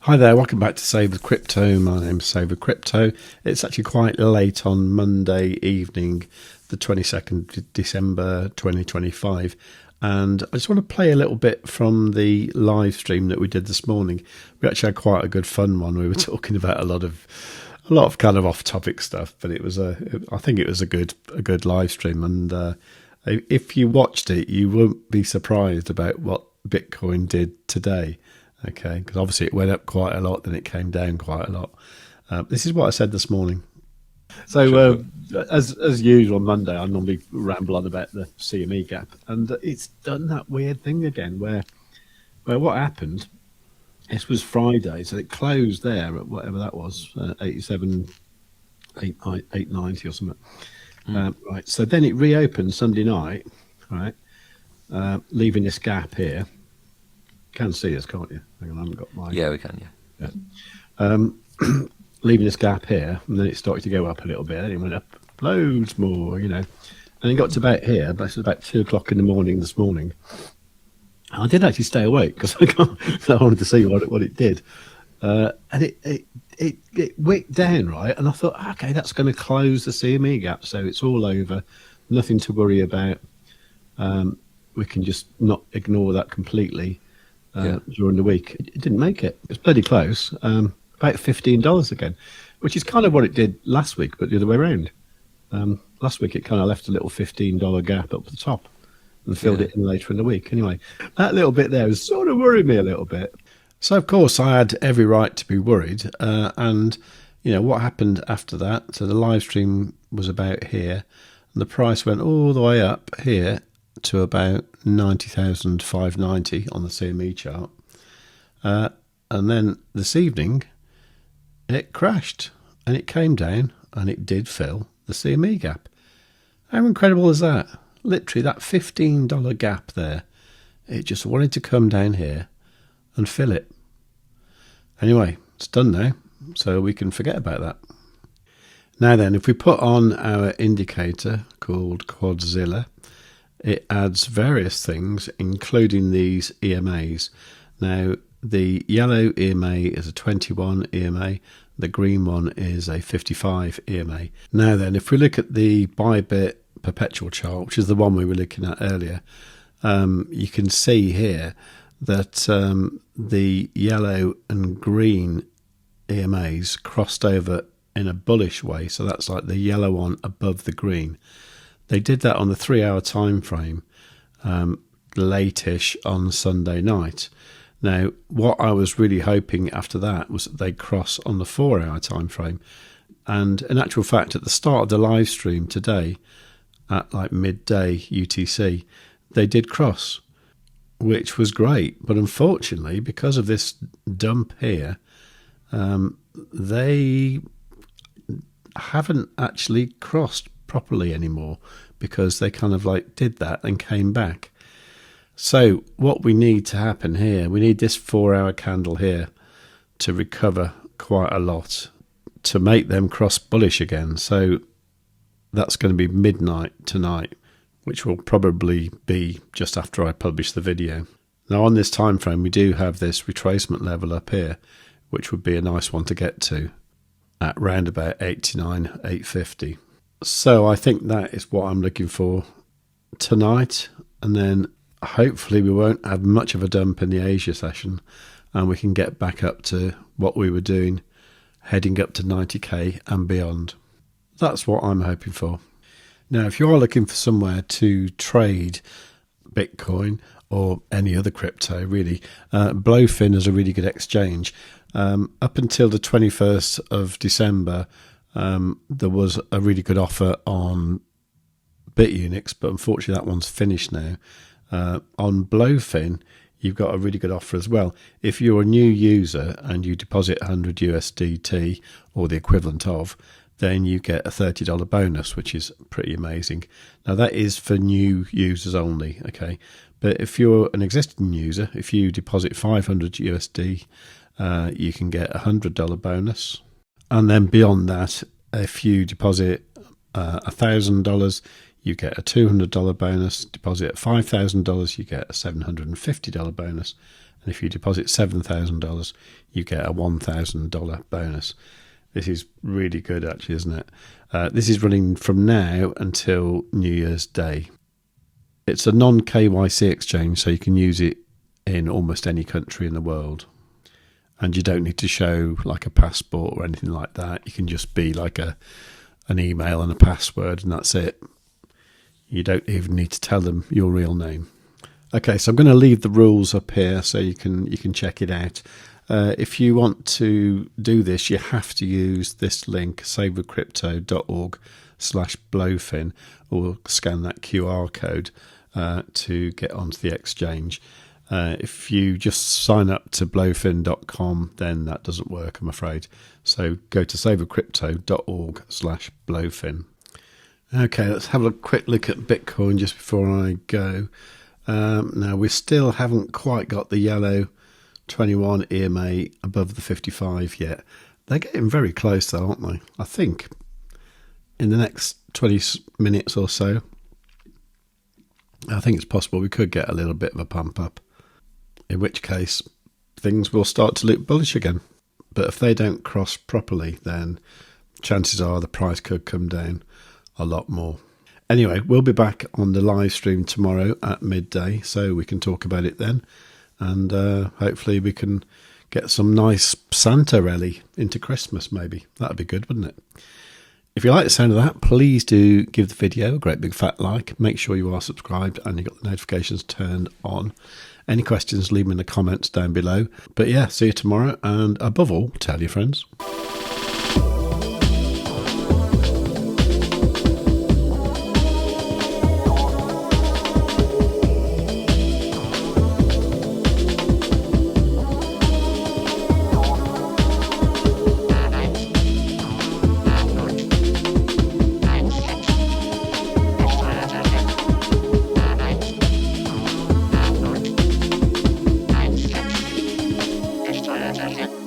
Hi there, welcome back to Save with Crypto. My name's Save with Crypto. It's actually quite late on Monday evening, the 22nd of December 2025. And I just want to play a little bit from the live stream that we did this morning. We actually had quite a good fun one. We were talking about a lot of kind of off-topic stuff, but I think it was a good live stream. And if you watched it, you won't be surprised about what Bitcoin did today. Okay, because obviously it went up quite a lot, then it came down quite a lot. This is what I said this morning. So as usual on Monday, I normally ramble on about the CME gap, and it's done that weird thing again where what happened, this was Friday, so it closed there at whatever that was, 87, 890 or something. Right, so then it reopened Sunday night, right, leaving this gap here. Can see us, can't you? Hang on, I haven't got my... Yeah, we can, yeah. Leaving this gap here, and then it started to go up a little bit, and it went up loads more, and it got to about here, but it was about 2 o'clock in the morning this morning. I did actually stay awake, because I wanted to see what it did. And it wicked down, right? And I thought, okay, that's going to close the CME gap, so it's all over, nothing to worry about. We can just not ignore that completely. During the week. It didn't make it. It was bloody close. About $15 again, which is kind of what it did last week, but the other way around. Last week it kind of left a little $15 gap up the top and filled it in later in the week. Anyway, that little bit there was sort of worrying me a little bit. So, of course, I had every right to be worried. And, what happened after that? So the live stream was about here, and the price went all the way up here to about 90,590 on the CME chart. And then this evening, it crashed and it came down and it did fill the CME gap. How incredible is that? Literally that $15 gap there. It just wanted to come down here and fill it. Anyway, it's done now, so we can forget about that. Now then, if we put on our indicator called Quadzilla, it adds various things, including these EMAs. Now, the yellow EMA is a 21 EMA. The green one is a 55 EMA. Now then, if we look at the ByBit perpetual chart, which is the one we were looking at earlier, you can see here that the yellow and green EMAs crossed over in a bullish way. So that's like the yellow one above the green. They did that on the 3-hour time frame, late-ish on Sunday night. Now, what I was really hoping after that was that they'd cross on the 4-hour time frame. And in actual fact, at the start of the live stream today, at like midday UTC, they did cross, which was great. But unfortunately, because of this dump here, they haven't actually crossed properly anymore, because they kind of like did that and came back. So what we need to happen here, we need this 4-hour candle here to recover quite a lot to make them cross bullish again. So that's going to be midnight tonight, which will probably be just after I publish the video. Now on this time frame, we do have this retracement level up here, which would be a nice one to get to at round about 89, 850. So I think that is what I'm looking for tonight, and then hopefully we won't have much of a dump in the Asia session, and we can get back up to what we were doing, heading up to 90k and beyond. That's what I'm hoping for. Now, if you are looking for somewhere to trade Bitcoin or any other crypto, really, Blofin is a really good exchange. Up until the 21st of December, there was a really good offer on Bitunix, but unfortunately that one's finished now. On Blofin, you've got a really good offer as well. If you're a new user and you deposit 100 USDT or the equivalent of, then you get a $30 bonus, which is pretty amazing. Now that is for new users only, okay? But if you're an existing user, if you deposit 500 USD, you can get a $100 bonus. And then beyond that, if you deposit $1,000, you get a $200 bonus. Deposit at $5,000, you get a $750 bonus. And if you deposit $7,000, you get a $1,000 bonus. This is really good, actually, isn't it? This is running from now until New Year's Day. It's a non-KYC exchange, so you can use it in almost any country in the world. And you don't need to show like a passport or anything like that. You can just be like an email and a password, and that's it. You don't even need to tell them your real name. Okay, so I'm going to leave the rules up here so you can check it out. If you want to do this, you have to use this link, savewithcrypto.org/Blofin, or scan that QR code to get onto the exchange. If you just sign up to blofin.com, then that doesn't work, I'm afraid. So go to savewithcrypto.org/Blofin. Okay, let's have a quick look at Bitcoin just before I go. Now, we still haven't quite got the yellow 21 EMA above the 55 yet. They're getting very close though, aren't they? I think in the next 20 minutes or so, I think it's possible we could get a little bit of a pump up, in which case things will start to look bullish again. But if they don't cross properly, then chances are the price could come down a lot more. Anyway, we'll be back on the live stream tomorrow at midday, so we can talk about it then. And hopefully we can get some nice Santa rally into Christmas, maybe. That'd be good, wouldn't it? If you like the sound of that, please do give the video a great big fat like. Make sure you are subscribed and you've got the notifications turned on. Any questions, leave them in the comments down below. But yeah, see you tomorrow. And above all, tell your friends. Thank you.